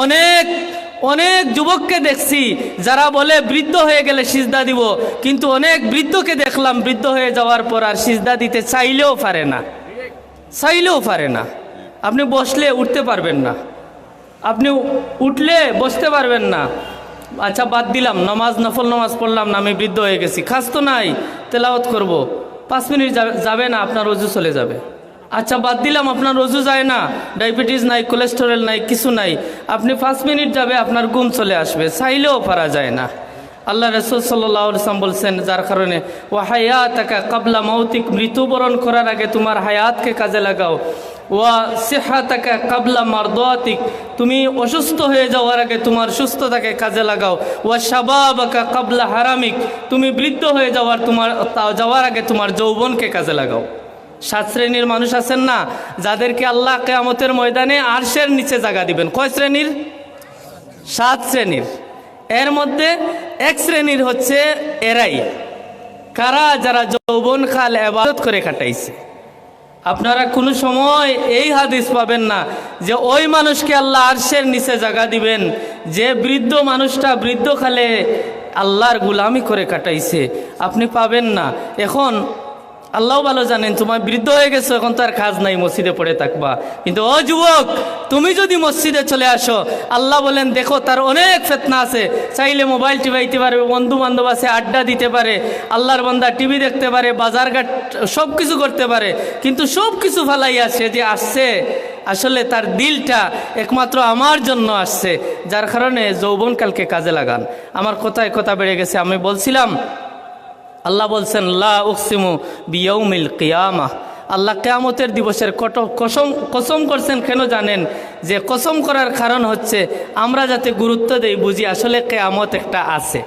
অনেক অনেক যুবককে দেখছি যারা বলে বৃদ্ধ হয়ে গেলে সিজদা দিব, কিন্তু অনেক বৃদ্ধকে দেখলাম বৃদ্ধ হয়ে যাওয়ার পর আর সিজদা দিতে চাইলেও পারে না, চাইলেও পারে না। আপনি বসলে উঠতে পারবেন না, আপনি উঠলে বসতে পারবেন না। আচ্ছা বাদ দিলাম, নফল নামাজ পড়লাম না, আমি বৃদ্ধ হয়ে গেছি, খাস তো নাই, তেলাওয়াত করব, 5 মিনিট যাবে না, আপনার রোজু চলে যাবে। আচ্ছা বাদ দিলাম, আপনার রোজু যায় না, ডায়াবেটিস নাই, কোলেস্টেরল নাই, কিছু নাই, আপনি 5 মিনিট যাবে আপনার ঘুম চলে আসবে, চাইলেও পারা যায় না। আল্লাহ রাসূল সাল্লাল্লাহু আলাইহি ওয়াসাল্লাম বলছেন, যার কারণে ওয়া হায়াতাকা ক্বাবলা মাউতিক, মৃত্যুবরণ করার আগে তোমার হায়াতকে কাজে লাগাও। ওয়া সিহাতাকা ক্বাবলা মারদাতিক, তুমি অসুস্থ হয়ে যাওয়ার আগে তোমার সুস্থতাকে কাজে লাগাও। ওয়া শাবাবাকা ক্বাবলা হারামিক, তুমি বৃদ্ধ হয়ে যাওয়ার আগে তোমার যৌবনকে কাজে লাগাও। 7 শ্রেণীর মানুষ আছেন না, যাদেরকে আল্লাহ কিয়ামতের ময়দানে আরশের নিচে জায়গা দিবেন। কয় শ্রেণীর? 7 শ্রেণীর। এর মধ্যে 1 শ্রেণীর হচ্ছে এরাই, কারা? যারা যৌবনকাল ইবাদত করে কাটাইছে। আপনারা কোনো সময় এই হাদিস পাবেন না যে ওই মানুষকে আল্লাহ আরশের নিচে জায়গা দিবেন যে বৃদ্ধ মানুষটা বৃদ্ধকালে আল্লাহর গুলামি করে কাটাইছে, আপনি পাবেন না। এখন আল্লাহ ভালো জানেন তোমার বৃদ্ধ হয়ে গেছো, এখন তো আর কাজ নাই, মসজিদে পড়ে থাকবা। কিন্তু ও যুবক, তুমি যদি মসজিদে চলে আসো, আল্লাহ বলেন দেখো তার অনেক ফিতনা আছে, চাইলে মোবাইল টিপাইতে পারে, বন্ধু বান্ধব আছে, আড্ডা দিতে পারে, আল্লাহর বান্দা টিভি দেখতে পারে, বাজারঘাট সব কিছু করতে পারে, কিন্তু সব কিছু ফালাইয়া সে যে আসছে আসলে তার দিলটা একমাত্র আমার জন্য আসছে। যার কারণে যৌবনকালকে কাজে লাগান। আমার কথায় কথা বেড়ে গেছে, আমি বলছিলাম আল্লাহ বলছেন লা উকসিমু বিয়াউমিল কিয়ামাহ, আল্লাহ কিয়ামতের দিবসের কসম করছেন। কেন জানেন? যে কসম করার কারণ হচ্ছে আমরা যাতে গুরুত্ব দেই, বুঝি আসলে কিয়ামত একটা আছে।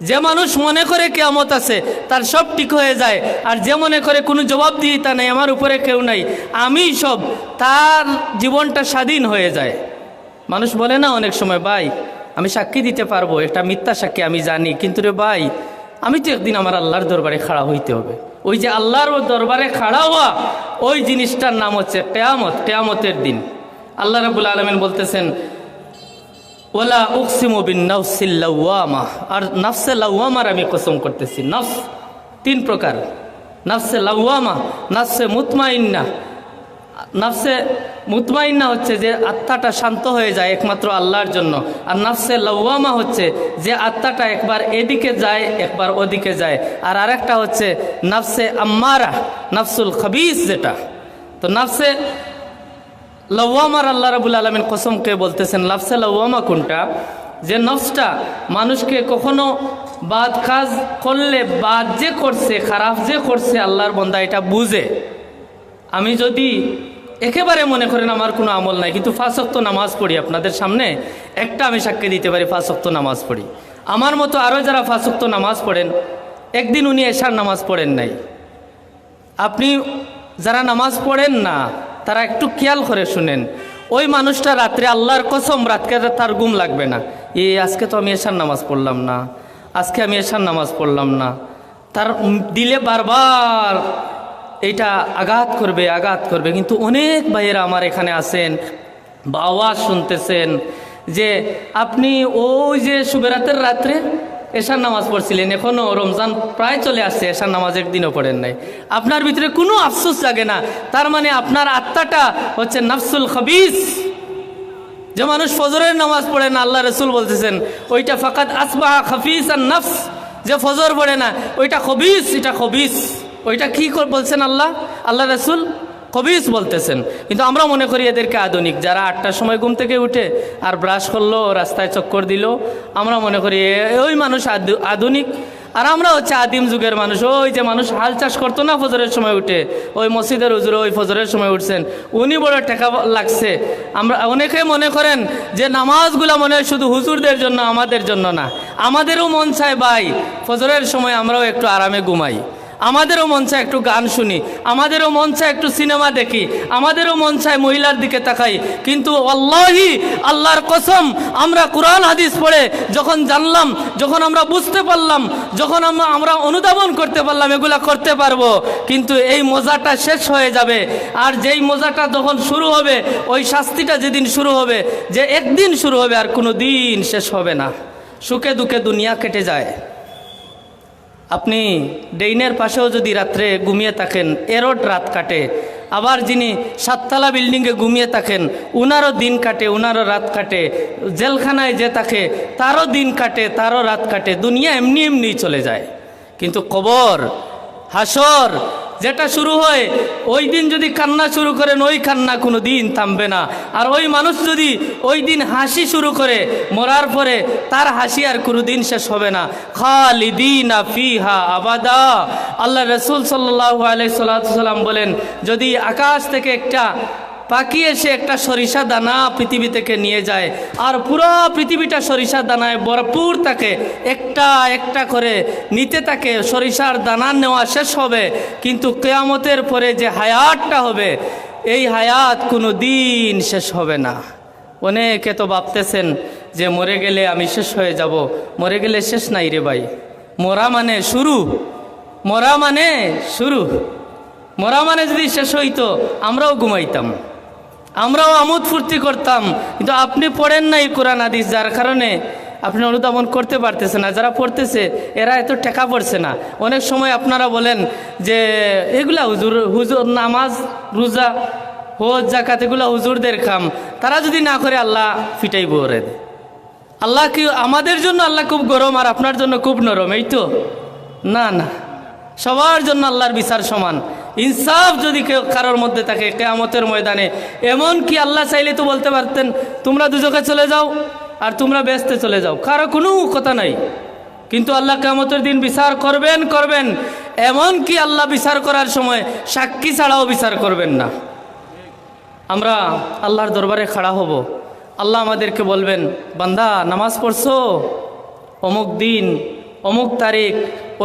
যে মানুষ মনে করে কিয়ামত আছে তার সব ঠিক হয়ে যায়, আর যে মনে করে কোনো জবাবদিহিতা নেই, আমার উপরে কেউ নাই, আমি সব, তার জীবনটা স্বাধীন হয়ে যায়। মানুষ বলে না অনেক সময়, ভাই আমি সাক্ষী দিতে পারবো, এটা মিথ্যা সাক্ষী আমি জানি, কিন্তু রে ভাই আমি তো একদিন আমার আল্লাহর দরবারে খাড়া হইতে হবে। ওই যে আল্লাহর দরবারে খাড়া হওয়া, ওই জিনিসটার নাম হচ্ছে কিয়ামত, কিয়ামতের দিন। আল্লাহ রাব্বুল আলামিন বলতেছেন ওয়ালা উকসিমু বিন নাফসিল লাওয়ামা, আর নাফসে লাওয়ামার আমি কসম করতেছি। নফস 3 প্রকার, নাফসে লাওয়ামা, নাফসে মুতমাইন্না। নাফসে মুতমাইন্না হচ্ছে যে আত্মাটা শান্ত হয়ে যায় একমাত্র আল্লাহর জন্য, আর নাফসে লাওয়ামা হচ্ছে যে আত্মাটা একবার এদিকে যায় একবার ওদিকে যায়, আর আরেকটা হচ্ছে নাফসে আম্মারা, নাফসুল খাবিস যেটা। তো নাফসে লাওয়ামার আল্লাহ রাব্বুল আলামিন কসমকে বলতেছেন, নাফসে লাওয়ামা কোনটা? যে নফসটা মানুষকে কখনো বাদ কাজ করলে, বাদ যে করছে, খারাপ যে করছে, আল্লাহর বান্দা এটা বুঝে। আমি যদি একেবারে মনে করেন আমার কোনো আমল নাই, কিন্তু 5 ওয়াক্ত নামাজ পড়ি, আপনাদের সামনে একটা আমি সাক্ষী দিতে পারি, 5 ওয়াক্ত নামাজ পড়ি। আমার মতো আরও যারা 5 ওয়াক্ত নামাজ পড়েন, একদিন উনি এশার নামাজ পড়েন নাই। আপনি যারা নামাজ পড়েন না তারা একটু খেয়াল করে শুনেন, ওই মানুষটা রাত্রে আল্লাহর কসম রাতকে তার ঘুম লাগবে না, আজকে তো আমি এশার নামাজ পড়লাম না, আজকে আমি এশার নামাজ পড়লাম না। তার দিলে বারবার এটা আঘাত করবে। কিন্তু অনেক ভাইয়েরা আমার এখানে আছেন বা আওয়াজ শুনতেছেন যে আপনি ওই যে শুভরাতের রাত্রে এশার নামাজ পড়ছিলেন, এখনও রমজান প্রায় চলে আসছে, এশার নামাজ একদিনও পড়েন নাই, আপনার ভিতরে কোনো আফসোস জাগে না। তার মানে আপনার আত্মাটা হচ্ছে নাফসুল খাবিস। যে মানুষ ফজরের নামাজ পড়ে না, আল্লাহ রাসূল বলতেছেন ওইটা ফাকাদ আসবাহা খাফিসান নাফস, যে ফজর পড়ে না ওইটা খবিস, এটা খবিস। ওইটা কি বলছেন আল্লাহ রাসূল? খবিস বলতেছেন। কিন্তু আমরা মনে করি এদেরকে আধুনিক, যারা 8টার সময় ঘুম থেকে উঠে আর ব্রাশ করলো, রাস্তায় চক্কর দিল, আমরা মনে করি ওই মানুষ আধুনিক। আর আমরা হচ্ছে আদিম যুগের মানুষ। ওই যে মানুষ হাল চাষ করতো না ফজরের সময় উঠে, ওই মসজিদের হুজুর ওই ফজরের সময় উঠছেন, উনি বড় টেকা লাগছে। আমরা অনেকে মনে করেন যে নামাজগুলা মনে হয় শুধু হুজুরদের জন্য, আমাদের জন্য না। আমাদেরও মন চায় ভাই ফজরের সময় আমরাও একটু আরামে ঘুমাই, আমাদেরও মন চায় একটু গান শুনি, আমাদেরও মন চায় একটু সিনেমা দেখি, আমাদেরও মন চায় মহিলার দিকে তাকাই। কিন্তু আল্লাহি, আল্লাহর কসম, আমরা কোরআন হাদিস পড়ে যখন জানলাম, যখন আমরা বুঝতে পারলাম, যখন আমরা অনুধাবন করতে পারলাম এগুলা করতে পারবো, কিন্তু এই মজাটা শেষ হয়ে যাবে। আর যেই মজাটা যখন শুরু হবে, ওই শাস্তিটা যেদিন শুরু হবে, যে একদিন শুরু হবে আর কোনো দিন শেষ হবে না। সুখে দুঃখে দুনিয়া কেটে যায়। আপনি ডেইনের পাশেও যদি রাত্রে ঘুমিয়ে থাকেন, এরও রাত কাটে। আবার যিনি 7তলা বিল্ডিংয়ে ঘুমিয়ে থাকেন, উনারও দিন কাটে, উনারও রাত কাটে। জেলখানায় যে থাকে তারও দিন কাটে, তারও রাত কাটে। দুনিয়া এমনি এমনি চলে যায়। কিন্তু কবর, হাসর যেটা শুরু হয়, ওই দিন যদি কান্না শুরু করেন, ওই কান্না কোনো দিন থামবে না। আর ওই মানুষ যদি ওই দিন হাসি শুরু করে, মরার পরে তার হাসি আর কোনো দিন শেষ হবে না। খালিদিনা ফিহা আবাদা। আল্লাহ রসুল সাল্লাল্লাহু আলাইহি সাল্লাম বলেন, যদি আকাশ থেকে একটা পাখি এসে একটা সরিষা দানা পৃথিবী থেকে নিয়ে যায়, আর পুরো পৃথিবীটা সরিষা দানায় ভরপুর থাকে, একটা একটা করে নিতে থাকে, সরিষার দানা নেওয়া শেষ হবে। কিন্তু কিয়ামতের পরে যে হায়াতটা হবে, এই হায়াত কোনো দিন শেষ হবে না। অনেকে তো ভাবতেছেন যে মরে গেলে আমি শেষ হয়ে যাব। মরে গেলে শেষ নাই রে ভাই। মরা মানে শুরু, মরা মানে শুরু। মরা মানে যদি শেষ হইতো, আমরাও ঘুমাইতাম, আমরাও আমোদ ফুর্তি করতাম। কিন্তু আপনি পড়েন নাই কোরআন হাদিস, যার কারণে আপনি অনুধাবন করতে পারতেছে না। যারা পড়তেছে এরা এত টেকা পড়ছে না। অনেক সময় আপনারা বলেন যে এগুলা হুজুর নামাজ, রোজা, হজ, যাকাত এগুলা হুজুরদের কাম, তারা যদি না করে আল্লাহ ফিটাইব ওরে। আল্লাহ কি আমাদের জন্য আল্লাহ খুব গরম আর আপনার জন্য খুব নরম? এই তো না, না, সবার জন্য আল্লাহর বিচার সমান। ইনসাফ যদি কেউ কারোর মধ্যে থাকে কিয়ামতের ময়দানে, এমন কি আল্লাহ চাইলে তো বলতে পারতেন তোমরা দুজকে চলে যাও আর তোমরা বেহেশতে চলে যাও, কারো কোনো কথা নাই। কিন্তু আল্লাহ কিয়ামতের দিন বিচার করবেন। এমন কি আল্লাহ বিচার করার সময় সাক্ষী ছাড়াও বিচার করবেন না। আমরা আল্লাহর দরবারে খাড়া হব, আল্লাহ আমাদেরকে বলবেন, বান্দা নামাজ পড়ছো অমুক দিন অমুক তারিখ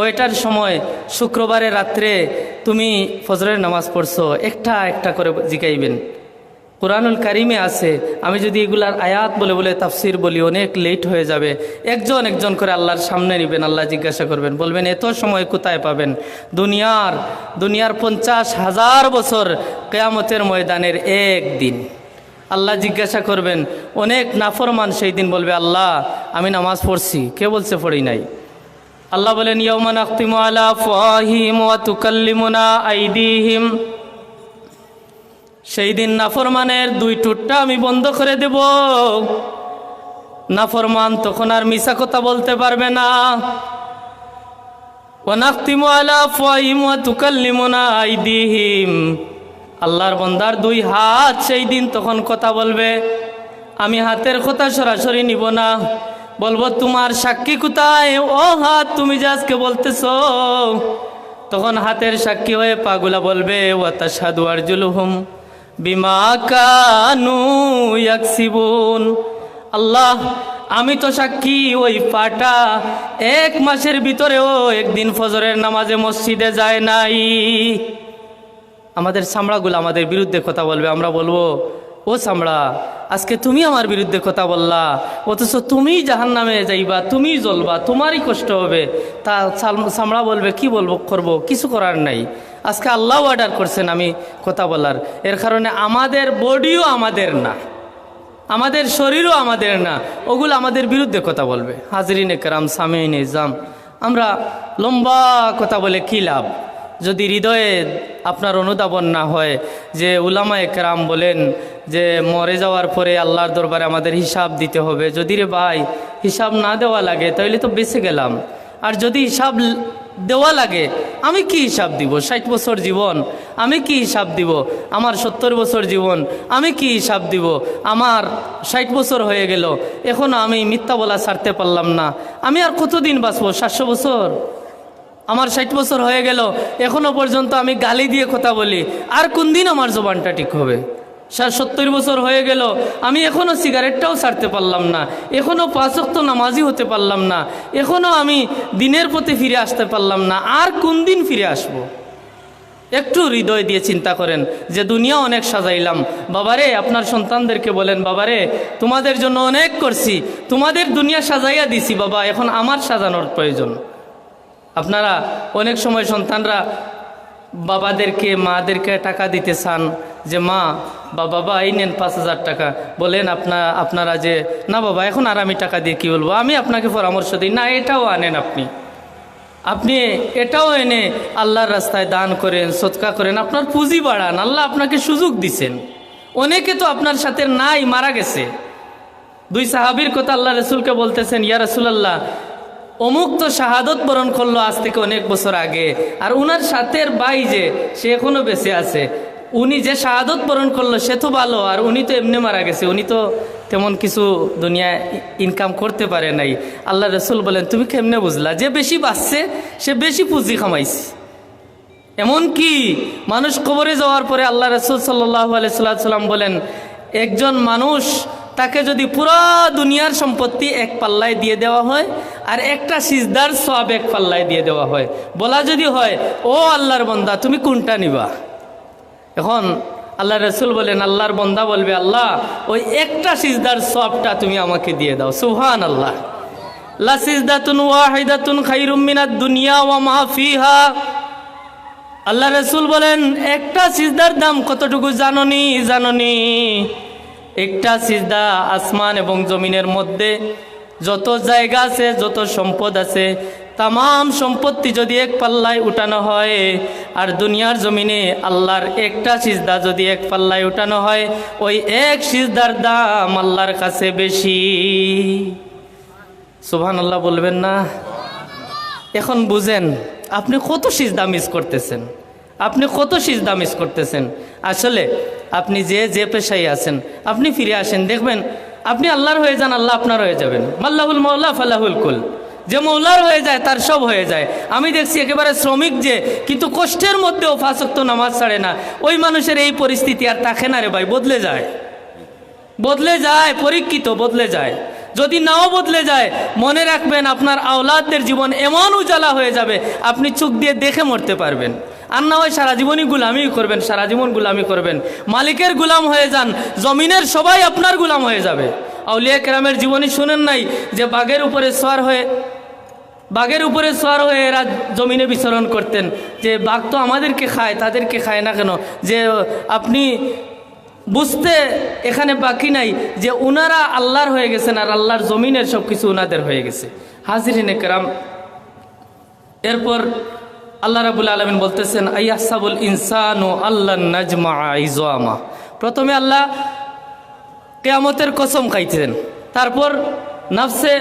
ওইটার সময় শুক্রবারে রাত্রে তুমি ফজরের নামাজ পড়ছো? একটা একটা করে জিগাইবেন। কুরআনুল কারিমে আছে। আমি যদি এগুলার আয়াত বলে বলে তাফসির বলি অনেক লেট হয়ে যাবে। একজন একজন করে আল্লাহর সামনে নেবেন, আল্লাহ জিজ্ঞাসা করবেন, বলবেন এত সময় কোথায় পাবেন? দুনিয়ার 50,000 বছর, কিয়ামতের ময়দানের একদিন। আল্লাহ জিজ্ঞাসা করবেন, অনেক নাফরমান সেই দিন বলবে, আল্লাহ আমি নামাজ পড়ছি। কে বলছে পড়ি নাই? আল্লাহ বলেন, ইয়াউমা নাখতিমু আলা আফওয়াহিহিম ওয়া তুকাল্লিমুনা আইদিহিম। সেই দিন নাফরমানের 2 ঠোঁটটা আমি বন্ধ করে দেব। নাফরমান তখন আর মিছা কথা বলতে পারবে না। ওয়া নাখতিমু আলা আফওয়াহিহিম ওয়া তুকাল্লিমুনা আইদিহিম। আল্লাহর বান্দার 2 হাত সেই দিন তখন কথা বলবে। আমি হাতের কথা সরাসরি নিব না, বলবো তোমার সাক্ষী কোথায়? ও হাত, তুমি যে আজকে বলতেছ। তখন হাতের সাক্ষী হয়ে পাগুলা বলবে, ওয়া তাশহাদু আরজুলুহুম বিমা কানু ইয়াকসিবুন। আল্লাহ আমি তো সাক্ষী, ওই পাটা 1 মাসের ভিতরেও একদিন ফজরের নামাজে মসজিদে যায় নাই। আমাদের চামড়াগুলো আমাদের বিরুদ্ধে কথা বলবে। আমরা বলবো, ও চামড়া, আজকে তুমি আমার বিরুদ্ধে কথা বললা, অথচ তুমি জাহান্নামে যাইবা, তুমি জ্বলবা, তোমারই কষ্ট হবে। তা চামড়া বলবে, কি বলবো, করবো, কিছু করার নাই। আজকে আল্লাহ অর্ডার করছেন আমি কথা বলার। এর কারণে আমাদের বডিও আমাদের না, আমাদের শরীরও আমাদের না, ওগুলো আমাদের বিরুদ্ধে কথা বলবে। হাজরিনে কেরাম, সামিঈনে ইজাম, আমরা লম্বা কথা বলে কী লাভ যদি হৃদয়ে আপনার অনুধাবন না হয়? যে উলামায়ে কেরাম বলেন যে মরে যাওয়ার পরে আল্লাহর দরবারে আমাদের হিসাব দিতে হবে। যদি রে ভাই হিসাব না দেওয়া লাগে তাহলে তো বেঁচে গেলাম। আর যদি হিসাব দেওয়া লাগে, আমি কি হিসাব দিব? 60 বছর জীবন আমি কি হিসাব দিব? আমার 70 বছর জীবন আমি কি হিসাব দিব? আমার 60 বছর হয়ে গেল, এখনও আমি মিথ্যা বলা ছাড়তে পারলাম না। আমি আর কতদিন বাঁচবো? 700 বছর? আমার 60 বছর হয়ে গেল, এখনো পর্যন্ত আমি গালি দিয়ে কথা বলি। আর কোন দিন আমার জবানটা ঠিক হবে? 70 বছর হয়ে গেল, আমি এখনও সিগারেটটাও ছাড়তে পারলাম না, এখনও 5 ওয়াক্ত নামাজি হতে পারলাম না, এখনও আমি দিনের পথে ফিরে আসতে পারলাম না, আর কোন দিন ফিরে আসব? একটু হৃদয় দিয়ে চিন্তা করেন যে দুনিয়া অনেক সাজাইলাম। বাবারে, আপনার সন্তানদেরকে বলেন, বাবারে তোমাদের জন্য অনেক করছি, তোমাদের দুনিয়া সাজাইয়া দিছি বাবা, এখন আমার সাজানোর প্রয়োজন। আপনারা অনেক সময় সন্তানরা বাবাদেরকে মাদেরকে টাকা দিতে চান যে মা বা বাবা এই নেন 5,000 টাকা, বলেন আপনারা যে না বাবা এখন আর আমি টাকা দিয়ে কী বলবো, আমি আপনাকে পরামর্শ দিই না, এটাও আনেন, আপনি এটাও এনে আল্লাহর রাস্তায় দান করেন, সদকা করেন, আপনার পুঁজি বাড়ান। আল্লাহ আপনাকে সুযোগ দিছেন। অনেকে তো আপনার সাথে নাই, মারা গেছে। 2 সাহাবীর কথা আল্লাহ রসুলকে বলতেছেন, ইয়া রাসূলুল্লাহ অমুক তো শাহাদত বরণ করলো আজ থেকে অনেক বছর আগে, আর উনার সাথের ভাই যে সে এখনো বেঁচে আছে, উনি যে শাহাদত বরণ করলো সে তো ভালো, আর উনি তো এমনি মারা গেছে, উনি তো তেমন কিছু দুনিয়ায় ইনকাম করতে পারে নাই। আল্লাহ রসুল বলেন, তুমি কেমনে বুঝলা? যে বেশি বাঁচছে সে বেশি পুঁজি কামাইছে। এমন কি মানুষ কবরে যাওয়ার পরে আল্লাহ রসুল সাল্লাল্লাহু আলাইহি সাল্লাম বলেন, একজন মানুষ তাকে যদি পুরো দুনিয়ার সম্পত্তি এক পাল্লায় দিয়ে দেওয়া হয় আর একটা সিজদার সওয়াব এক পাল্লায় দিয়ে দেওয়া হয়, বলা যদি হয় ও আল্লাহর বান্দা তুমি কোনটা নিবা? এখন আল্লাহ রসুল বলেন, আল্লাহর বান্দা বলবে, আল্লাহ ওই একটা সিজদার সওয়াবটা তুমি আমাকে দিয়ে দাও। সুবহানাল্লাহ। লা সিজদাতুন ওয়াহিদাতুন খায়রুম মিনাদ দুনিয়া ওয়া মা ফিহা। আল্লাহ রসুল বলেন, একটা সিজদার দাম কতটুকু জাননি? একটা সিজদা আসমান এবং জমিনের মধ্যে যত জায়গা আছে, যত সম্পদ আছে, তাম সম্পত্তি যদি এক পাল্লায় উঠানো হয়, আর দুনিয়ার জমিনে আল্লাহর একটা সিজদা যদি এক পাল্লায় উঠানো হয়, ওই এক সিজদার দাম আল্লাহর কাছে বেশি। সুবহানাল্লাহ বলবেন না? এখন বুঝেন আপনি কত সিজদা মিস করতেছেন, আসলে আপনি যে পেশায় আছেন আপনি ফিরে আসেন, দেখবেন আপনি আল্লাহর হয়ে যান, আল্লাহ আপনার হয়ে যাবেন। মাল্লাহুল মাওলা ফালাহুল কুল। যে মৌলার হয়ে যায় তার সব হয়ে যায়। আমি দেখছি একেবারে শ্রমিক যে, কিন্তু কষ্টের মধ্যেও 5 ওয়াক্ত নামাজ ছাড়ে না, ওই মানুষের এই পরিস্থিতি আর থাকে না রে ভাই, বদলে যায়, পরীক্ষিত বদলে যায়। যদি নাও বদলে যায়, মনে রাখবেন আপনার আওলাদদের জীবন এমন উজালা হয়ে যাবে আপনি চোখ দিয়ে দেখে মরতে পারবেন। আর না হয় সারা জীবনই গুলামি করবেন, মালিকের গুলাম হয়ে যান, জমিনের সবাই আপনার গুলাম হয়ে যাবে। আউলিয়া কেরামের জীবনী শুনেন নাই যে বাঘের উপরে সওয়ার হয়ে এরা জমিনে বিচরণ করতেন, যে বাঘ তো আমাদেরকে খায়, তাদেরকে খায় না কেন? যে আপনি বুঝতে এখানে বাকি নাই যে উনারা আল্লাহর হয়ে গেছেন আর আল্লাহর জমিনের সব কিছু উনাদের হয়ে গেছে। হাজিরিনে কেরাম, এরপর আল্লাহ রাব্বুল আলামিন বলতেছেন, আইয়াহসাবুল ইনসানু আল্লান নাজমা ইযআমা। প্রথমে আল্লাহ কিয়ামতের কসম খাইতেন, তারপর নফসে